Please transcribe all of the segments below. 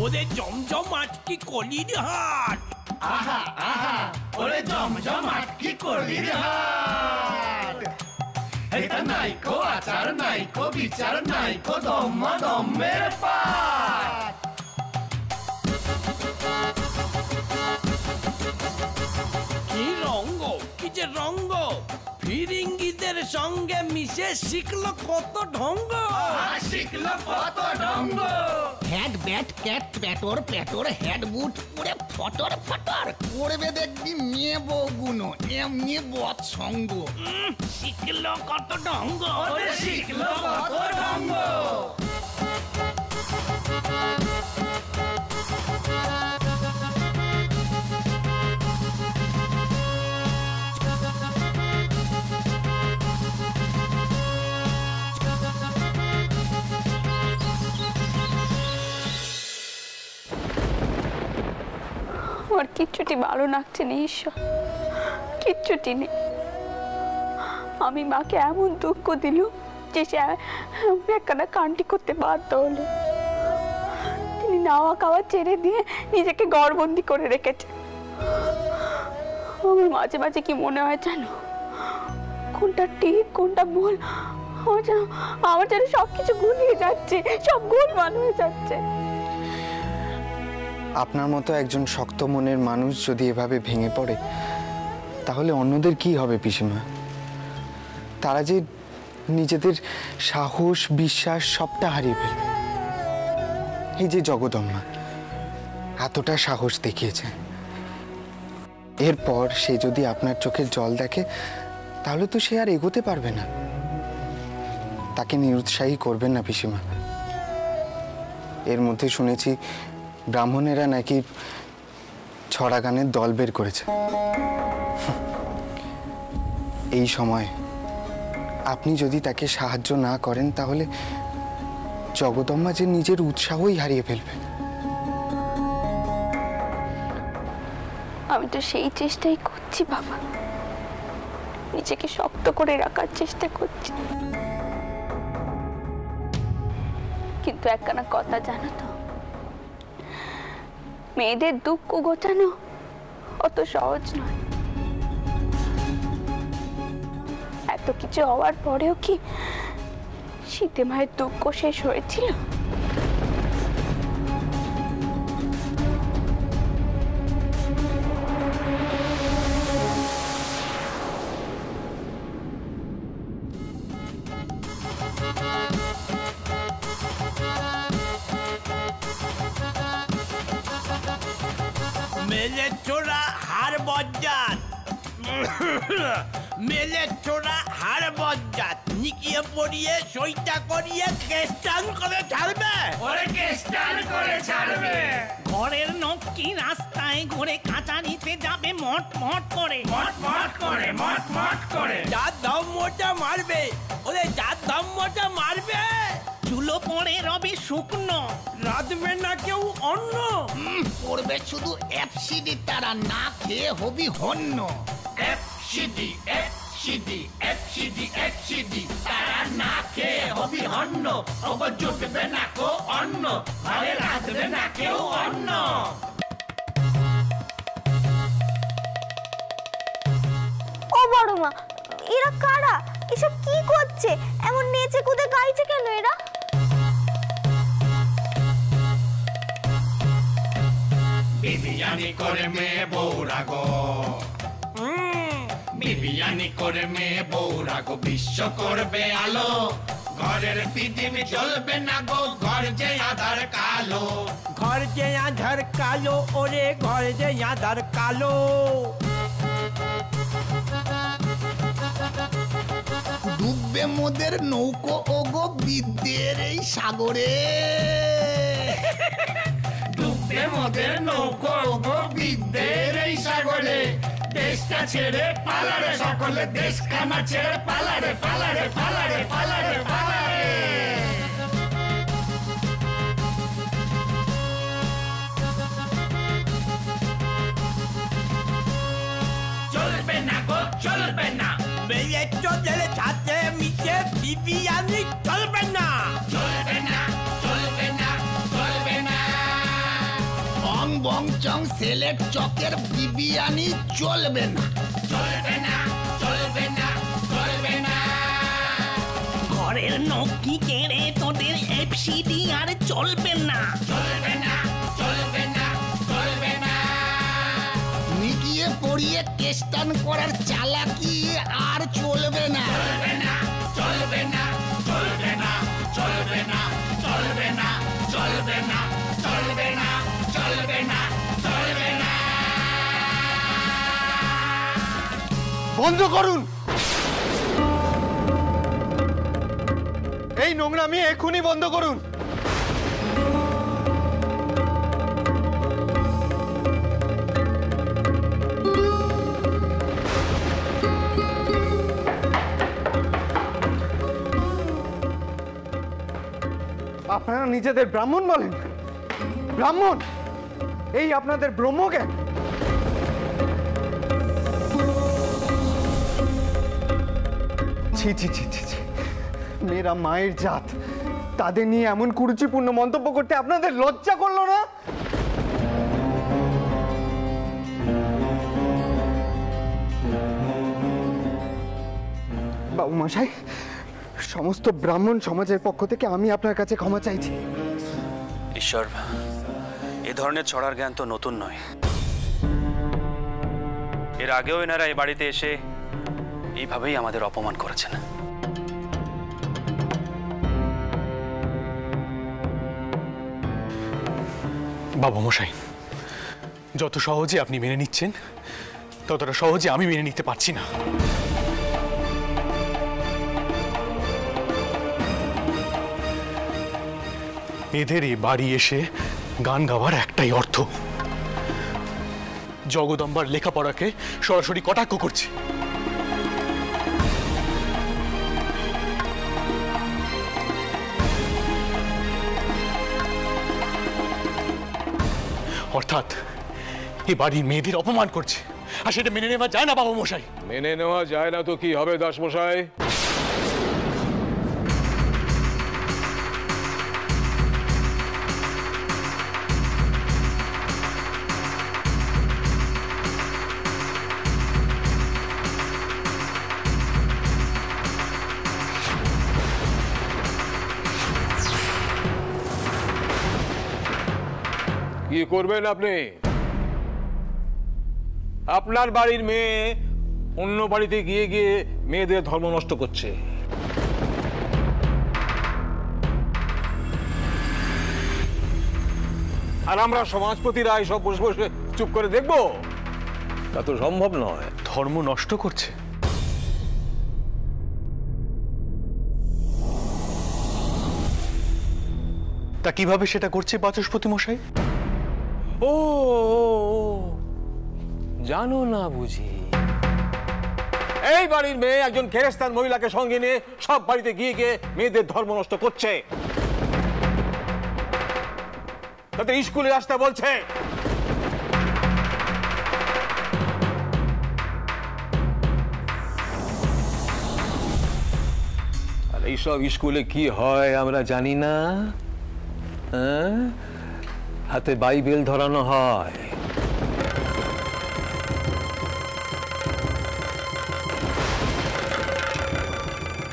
ওরে জমজম আটকি কলির হাট। আহা আহা ওরে জমজম আটকি কলির হাট। এটা নাইকো আচার নাইকো বিচার নাইকো দম্মা দম্মের পাট। কি রঙ্গ, কি যে রঙ্গ, ফিরিঙ্গিদের সঙ্গে মিশে শিখলো কত ঢঙ্গ। শিখলো কত ঢঙ্গ। হ্যাড ব্যাট ক্যাট প্যাটর প্যাটর হেড বুট পরে ফটর ফটর করবে দেখবি মেয়ে বউগুনো এমনি বৎ সঙ্গ। শিখলো কত ঢঙ্গ, শিখলো কত ঢঙ্গ। আমার কিচ্ছুটি ভালো লাগছে না ঈশ্বর, কিচ্ছুটি নেই। আমি মাকে এমন দুঃখ দিল যে সে একখানা কান্টি করতে বাধ্য হলো। তিনি নাওয়া খাওয়া ছেড়ে দিয়ে নিজেকে ঘরবন্দি করে রেখেছে। আমার মাঝে মাঝে কি মনে হয় জানো, কোনটা ঠিক কোনটা ভুল আমার যেন সবকিছু গুলিয়ে যাচ্ছে, সব গোলমাল হয়ে যাচ্ছে। আপনার মতো একজন শক্ত মনের মানুষ যদি এভাবে ভেঙে পড়ে তাহলে অন্যদের কি হবে পিসিমা? তারা যে নিজেদের সাহস বিশ্বাস সবটা হারিয়ে ফেলবে। এই যে জগদম্মা এতটা সাহস দেখিয়েছে, এরপর সে যদি আপনার চোখের জল দেখে তাহলে তো সে আর এগোতে পারবে না। তাকে নিরুৎসাহী করবেন না পিসিমা। এর মধ্যে শুনেছি ব্রাহ্মণেরা নাকি ছড়া গানের দল বের করেছে। এই সময় আপনি যদি তাকে সাহায্য না করেন তাহলে জগদম্মা যে নিজের উৎসাহই হারিয়ে ফেলবে। আমি তো সেই চেষ্টাই করছি বাবা, নিজেকে শক্ত করে রাখার চেষ্টা করছি। কিন্তু একখানা কথা জানো তো, মেয়েদের দুঃখ ঘোচানো অত সহজ নয়। এত কিছু হওয়ার পরেও কি শীতে মায়ের দুঃখ শেষ হয়েছিল? মেলে চোরা হার বজ্জাত, মেলে চোরা হার বজ্জাত নিকিয়ে পড়িয়ে সইটা করিয়ে কেস্টান করে ছাড়বে। ওরে কেস্টান করে ছাড়বে। ঘরের নক্কি রাস্তায় ঘুরে কাঁচা নিতে যাবে মট মট করে, মট মট করে, মট মট করে। যার ধর্মটা মারবে, ওরে যার ধর্মটা মারবে চুলো পড়ে রবে শুকনো, রাঁধবে না কেউ অন্ন। করবে শুধু এফসিডি, তারা না খেয়ে হবি হন্য। এফসিডি এফসিডি এফসিডি এফসিডি তারা না খেয়ে হবি হন্য। ওগো জুটবে না কো অন্ন, ঘরে রাঁধবে না কেউ অন্ন। ও বড় মা, এরা কারা? এসব কি করছে? এমন নেচে কুদে গাইছে কেন এরা? বিবিয়ানি করে মেয়ে বউরা গো, বিবিয়ানি করে মেয়ে বউরা গো, বিশ্ব করবে আলো। ঘরের পৃথিবী চলবে না গো, ঘর যে আধার কালো। ঘর যে আধার কালো, ওরে ঘর যে আধার কালো। ডুববে মোদের নৌকো ওগো বিদ্যের এই সাগরে। ডুববে মোদের নৌকো গো বিদ্যের এই সাগরে। দেশটা ছেড়ে পালারে সকলে, দেশখানা ছেড়ে পালারে পালারে পালারে পালারে পালারে। চলবে না গো চলবে না, মেয়ে চোদের সাথে মিশে বিবিয়ানি চলবে না। চলবে না চলবে না চলবে না। বং চং সেলেট চকের বিবিয়ানি চলবে না। ঘরের নকি কেড়ে তোদের এফসিডি আর চলবে না। মিটিয়ে পড়িয়ে কেস্টান করার চালাকি আর চলবে না। বন্ধ করুন এই নোংরামি, এক্ষুনি বন্ধ করুন। আপনারা নিজেদের ব্রাহ্মণ বলেন? ব্রাহ্মণ? এই আপনাদের ব্রহ্মজ্ঞান? ছি ছি ছি ছি ছি, মেয়েরা মায়ের জাত, তাদের নিয়ে এমন কুরুচিপূর্ণ মন্তব্য করতে আপনাদের লজ্জা করলো না? বাবু মশাই, সমস্ত ব্রাহ্মণ সমাজের পক্ষ থেকে আমি আপনার কাছে ক্ষমা চাইছি। ঈশ্বর, এ ধরনের ছড়ার জ্ঞান তো নতুন নয়। এর আগেও এনারা এই বাড়িতে এসে এইভাবেই আমাদের অপমান করেছেন। বাবা মশাই, যত সহজে আপনি মেনে নিচ্ছেন ততটা সহজে আমি মেনে নিতে পারছি না। এদের এই বাড়ি এসে গান গাওয়ার একটাই অর্থ, জগদম্বার লেখাপড়াকে সরাসরি কটাক্ষ করছে। অর্থাৎ এ বাড়ির মেয়েদের অপমান করছে, আর সেটা মেনে নেওয়া যায় না বাবা মশাই। মেনে নেওয়া যায় না তো কি হবে দাস মশাই? কি করবেন আপনি? আপনার বাড়ির মেয়ে অন্য বাড়িতে গিয়ে গিয়ে মেয়েদের ধর্ম নষ্ট করছে। আর আমরা সমাজপতিরা এইসব বসে বসে চুপ করে দেখবো? তা তো সম্ভব নয়। ধর্ম নষ্ট করছে? তা কিভাবে সেটা করছে বাচস্পতি মশাই? ও জানো না বুঝি? এই বাড়ির মেয়ে একজন খ্রিস্টান মহিলাকে সঙ্গে নিয়ে সব বাড়িতে গিয়ে গিয়ে মেয়েদের ধর্ম নষ্ট করছে। তাতে স্কুলে আসতে বলছে। আর এইসব স্কুলে কি হয় আমরা জানি না। হাতে বাইবেল ধরানো হয়।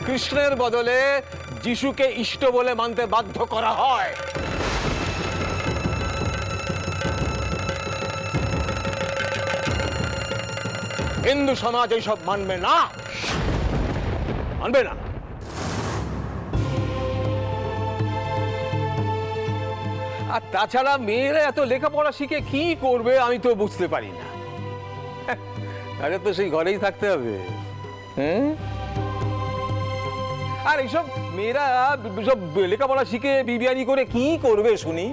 কৃষ্ণের বদলে যিশুকে ইষ্ট বলে মানতে বাধ্য করা হয়। হিন্দু সমাজ এইসব মানবে না, মানবে না। আর তাছাড়া মেয়েরা এত লেখাপড়া শিখে কি করবে আমি তো বুঝতে পারি না। তাদের তো সেই ঘরেই থাকতে হবে। আর এইসব মেয়েরা সব লেখাপড়া শিখে বিবিয়ানি করে কি করবে শুনি?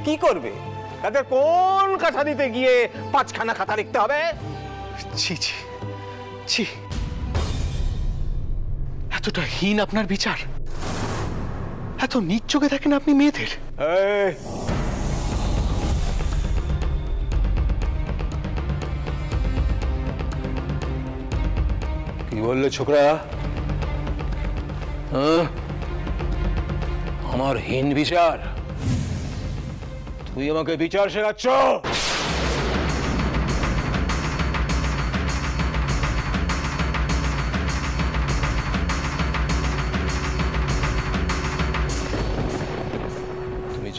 কি করবে? তাদের কোন কাঁথা দিতে গিয়ে 5খানা খাতা লিখতে হবে? ছি ছি ছি, এতটা হীন আপনার বিচার? এত নিচ চোখে থাকেন আপনি মেয়েদের? কি বললে ছোকরা? আমার হীন বিচার? তুই আমাকে বিচার শেখাচ্ছ?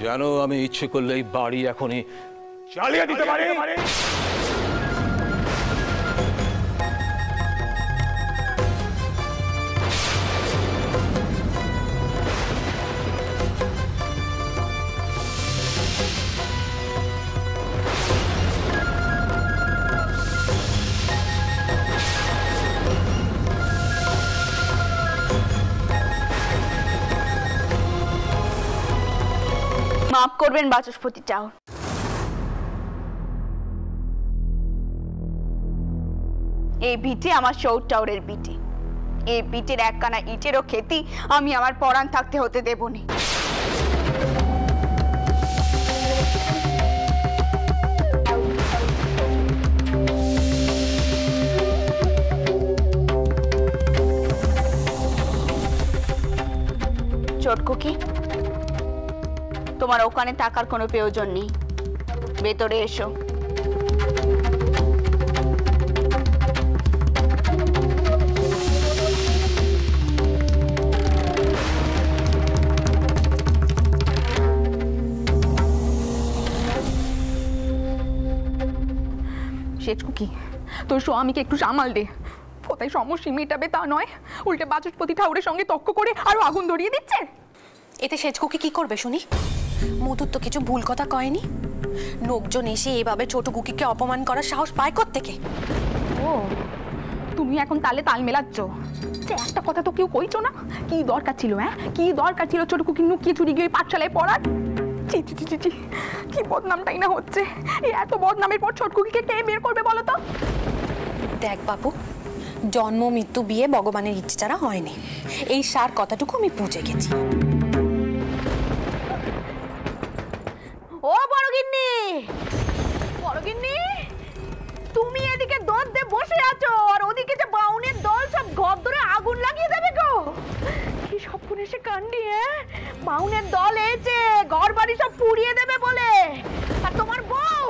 যেন আমি ইচ্ছে করলে এই বাড়ি এখনই চালিয়ে দিতে পারি। মাফ করবেন বাচস্পতি চাও, এই ভিটে আমার শৌর টাওয়ারের ভিটে, এই ভিটের একখানা ইটেরও খেতি আমি আমার পরাণ থাকতে হতে দেবনি। চটকুকি, তোমার ওখানে থাকার কোনো প্রয়োজন নেই, ভেতরে এসো। শেচকুকি, তোর স্বামীকে একটু সামাল দে। কোথায় সমস্যা মেটাবে তা নয়, উল্টে বাচস্পতি ঠাকুরের সঙ্গে তর্ক করে আরো আগুন ধরিয়ে দিচ্ছে। এতে শেচকুকি কি করবে শুনি? মধুর তো কিছু ভুল কথা কয়নি। লোকজন এসে এভাবে ছোট কুকিকে অপমান করার সাহস পায় কোত্থেকে? ও, তুমি এখন তালে তাল মেলাচ্ছ যে একটা কথা তো কেউ কইছো না? কি দরকার ছিল? কি দরকার ছিল ছোট কুকি নুকিয়ে চুরি গিয়ে পাঠশালায় পড়ার? চি চি চি চি, কি বদনামটাই না হচ্ছে। এই এত বদনামের পর ছোট কুকিকে কে বের করবে বলো তো? দেখ বাবু, জন্ম মৃত্যু বিয়ে ভগবানের ইচ্ছে ছাড়া হয়নি, এই সার কথাটুকু আমি বুঝে গেছি। ও বড়গিন্নি, বড়গিন্নি, তুমি এদিকে দোদ দিয়ে বসে আছো আর ওদিকে যে বাউনের দল সব ঘর ধরে আগুন লাগিয়ে দেবে গো। কি সবগুলো এসে কান্ডি, বাউনের দল এসে ঘর বাড়ি সব পুড়িয়ে দেবে বলে, আর তোমার বউ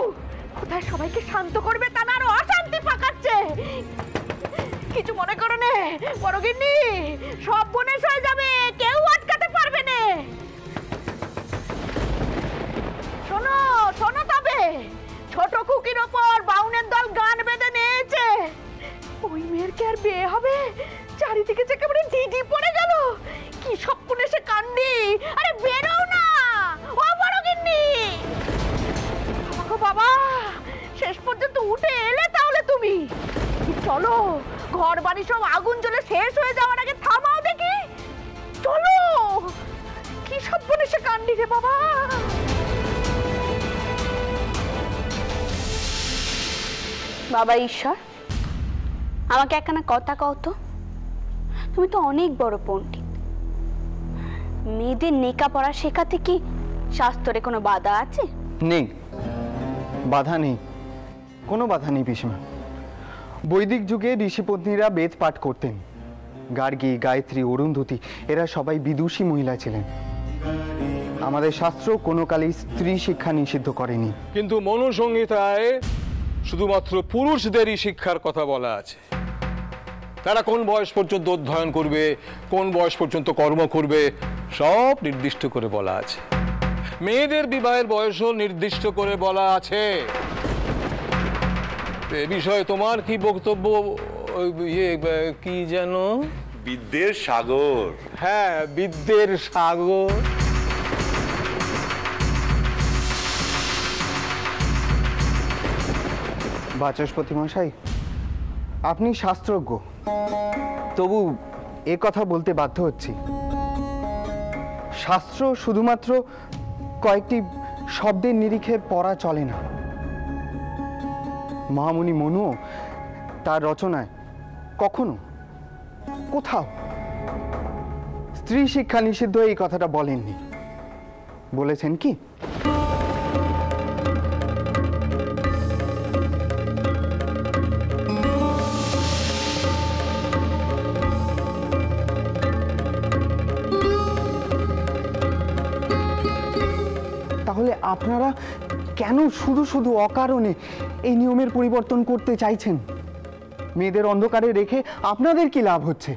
কোথায় সবাইকে শান্ত করবে তা না আরো অশান্তি পাকাচ্ছে। কিছু মনে করো না বড়গিন্নি, সব বনেশ হয়ে যাবে, কেউ আটকাতে পারবে না। শোনো শোনো, তবে ছোট কুকির ওপর বাউনের দল গান বেঁধে নিয়েছে। ওই মেয়ের কি আর বিয়ে হবে? চারিদিকে যে কেমন ডিডি পড়ে গেল। কি সব কোনে সে কান্দি, আরে বেরো না ও বড়গিন্নি। আমাকে বাবা, শেষ পর্যন্ত উঠে এলে তাহলে তুমি। চলো, ঘর বাড়ি সব আগুন জ্বলে শেষ হয়ে যাওয়ার আগে থামাও দেখি। চলো, কি সব কোনে সে কান্দি রে বাবা। বাবা ঈশ্বর, আমাকে একখানা কথা কও তো। তুমি তো অনেক বড় পণ্ডিত, মেয়েদের লেখাপড়া শেখাতে কি শাস্ত্রে কোনো বাধা আছে? নেই, বাধা নেই, কোনো বাধা নেই পিসিমা। বৈদিক যুগে ঋষিপত্নীরা বেদ পাঠ করতেন। গার্গী, গায়ত্রী, অরুন্ধতী এরা সবাই বিদুষী মহিলা ছিলেন। আমাদের শাস্ত্র কোনো কালেই স্ত্রী শিক্ষা নিষিদ্ধ করেনি। কিন্তু মনুসংহিতায় শুধুমাত্র পুরুষদেরই শিক্ষার কথা বলা আছে। তারা কোন বয়স পর্যন্ত অধ্যয়ন করবে, কোন বয়স পর্যন্ত কর্ম করবে, সব নির্দিষ্ট করে বলা আছে। মেয়েদের বিবাহের বয়সও নির্দিষ্ট করে বলা আছে। এ বিষয়ে তোমার কি বক্তব্য? কি যেন বিদ্যের সাগর। হ্যাঁ, বিদ্যের সাগর। বাচস্পতি মশাই, আপনি শাস্ত্রজ্ঞ, তবু এ কথা বলতে বাধ্য হচ্ছি। শাস্ত্র শুধুমাত্র কয়েকটি শব্দের নিরিখে পড়া চলে না। মহামুনি মনুও তার রচনায় কখনো কোথাও স্ত্রী শিক্ষা নিষিদ্ধ এই কথাটা বলেননি। বলেছেন কি? তাহলে আপনারা কেন শুধু শুধু অকারণে এই নিয়মের পরিবর্তন করতে চাইছেন? মেয়েদের অন্ধকারে রেখে আপনাদের কি লাভ হচ্ছে?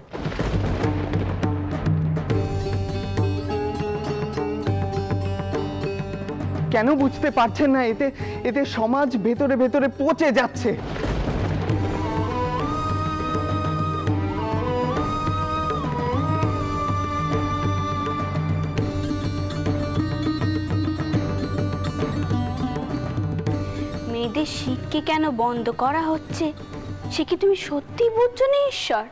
কেন বুঝতে পারছেন না? এতে এতে সমাজ ভেতরে ভেতরে পচে যাচ্ছে। মেয়েদের শিক্ষা কেন বন্ধ করা হচ্ছে সে কি তুমি সত্যি বুঝছো না ঈশ্বর?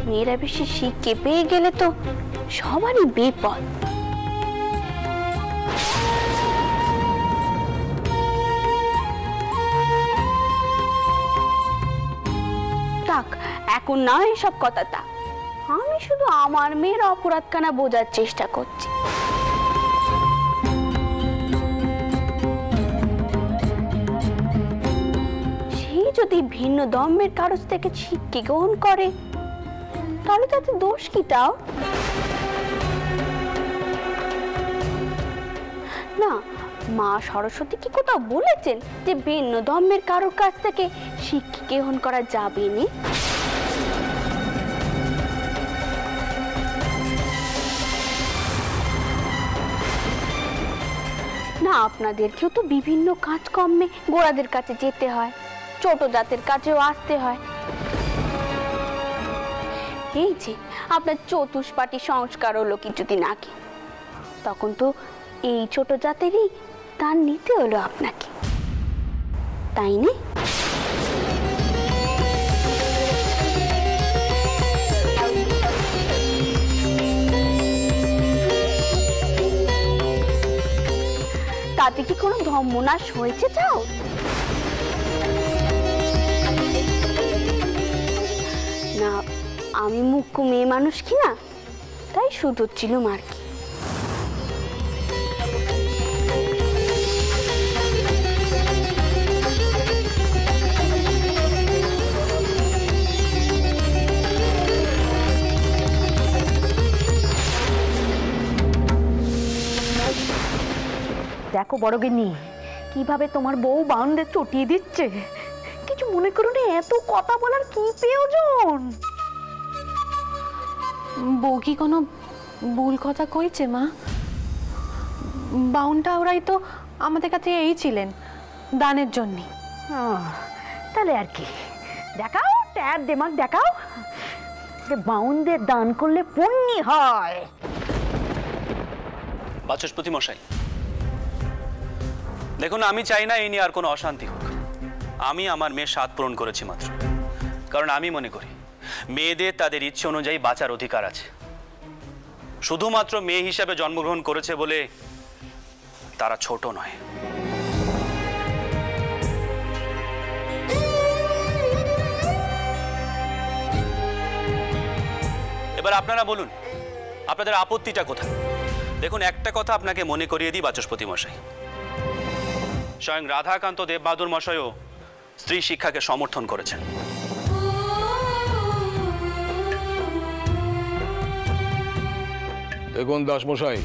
মেয়েরা বেশি শিক্ষা পেয়ে গেলে তো সবারই বিপদ। থাক, এখন না এসব কথাটা। আমি শুধু আমার মেয়ের অপরাধখানা বোঝার চেষ্টা করছি। সে যদি ভিন্ন ধর্মের কারো থেকে শিক্ষা গ্রহণ করে তাহলে তাতে দোষ কি? তাও না, মা সরস্বতী কি কোথাও বলেছেন যে ভিন্ন ধর্মের কারোর কাছ থেকে শিক্ষা গ্রহণ করা যাবে না? না, আপনাদেরকেও তো বিভিন্ন কাজকর্মে গোড়াদের কাছে যেতে হয়, ছোট জাতের কাছেও আসতে হয়। এই যে আপনার চতুষ্পাটি সংস্কার হলো কিছুদিন আগে, তখন তো এই ছোট জাতেরই দান নিতে হলো আপনাকে, তাই না? তাতে কি কোনো ধর্মনাশ হয়েছে? তাও না, আমি মুখ্য মেয়ে মানুষ কিনা, তাই শুধুচ্ছিলাম আর কি। দেখো বড় গিন্নি, কিভাবে তোমার বউ বাউনদের চটিয়ে দিচ্ছে। কিছু মনে করো না, এত কথা বলার কি প্রয়োজন? বউ কি কোনো ভুল কথা কইছে মা? বাউনটা ওরাই তো আমাদের কাছে এই ছিলেন দানের জন্য। তাহলে আর কি, দেখাও ট্যার দেমাগ দেখাও, বাউনদের দান করলে পুণ্য হয়। বাচস্পতি মশাই, দেখুন, আমি চাই না এই নিয়ে আর কোনো অশান্তি হোক। আমি আমার মেয়ের স্বাদ পূরণ করেছি মাত্র, কারণ আমি মনে করি মেয়েদের তাদের ইচ্ছে অনুযায়ী বাঁচার অধিকার আছে। শুধুমাত্র মেয়ে হিসাবে জন্মগ্রহণ করেছে বলে তারা ছোট নয়। এবার আপনারা বলুন, আপনাদের আপত্তিটা কোথায়? দেখুন, একটা কথা আপনাকে মনে করিয়ে দিই বাচস্পতি মশাই, স্বয়ং রাধাকান্ত দেববাদুর মশাইও স্ত্রী শিক্ষাকে সমর্থন করেছেন। দেখুন দাসমশাই,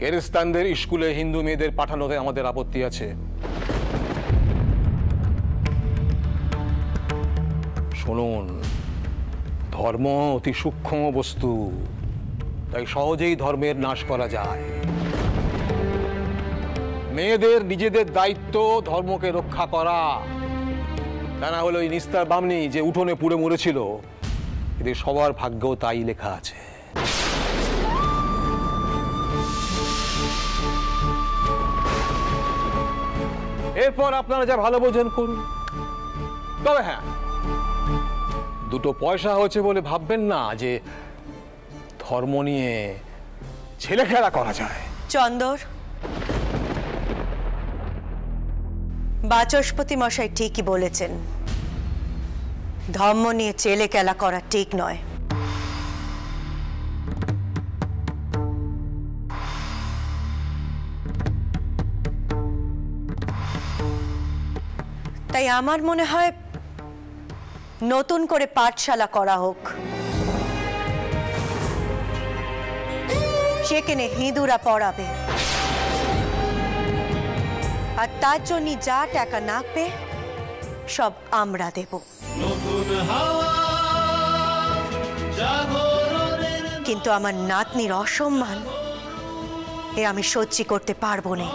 কেরিস্তানদের স্কুলে হিন্দু মেয়েদের পাঠানোতে আমাদের আপত্তি আছে। শুনুন, ধর্ম অতি সূক্ষ্ম বস্তু, তাই সহজেই ধর্মের নাশ করা যায়। মেয়েদের নিজেদের দায়িত্ব ধর্মকে রক্ষা করা, তা না হলে ওই নিস্তার বামনি যে উঠোনে পুড়ে মরেছিল, এদের সবার ভাগ্যেও তাই লেখা আছে। এরপর আপনারা যা ভালো বোঝেন করুন। তবে হ্যাঁ, দুটো পয়সা হয়েছে বলে ভাববেন না যে ধর্ম নিয়ে ছেলে খেলা করা যায়। চন্দর, বাচস্পতি মশাই ঠিকই বলেছেন, ধর্ম নিয়ে ছেলে খেলা করা ঠিক নয়। তাই আমার মনে হয় নতুন করে পাঠশালা করা হোক, সেখানে হিঁদুরা পড়াবে, আর তার জন্য যা টাকা লাগবে সব আমরা দেব। নতুন হাওয়া জাগরণের কিন্তু আমার নাতনির অসম্মান এ আমি সহ্য করতে পারবো না।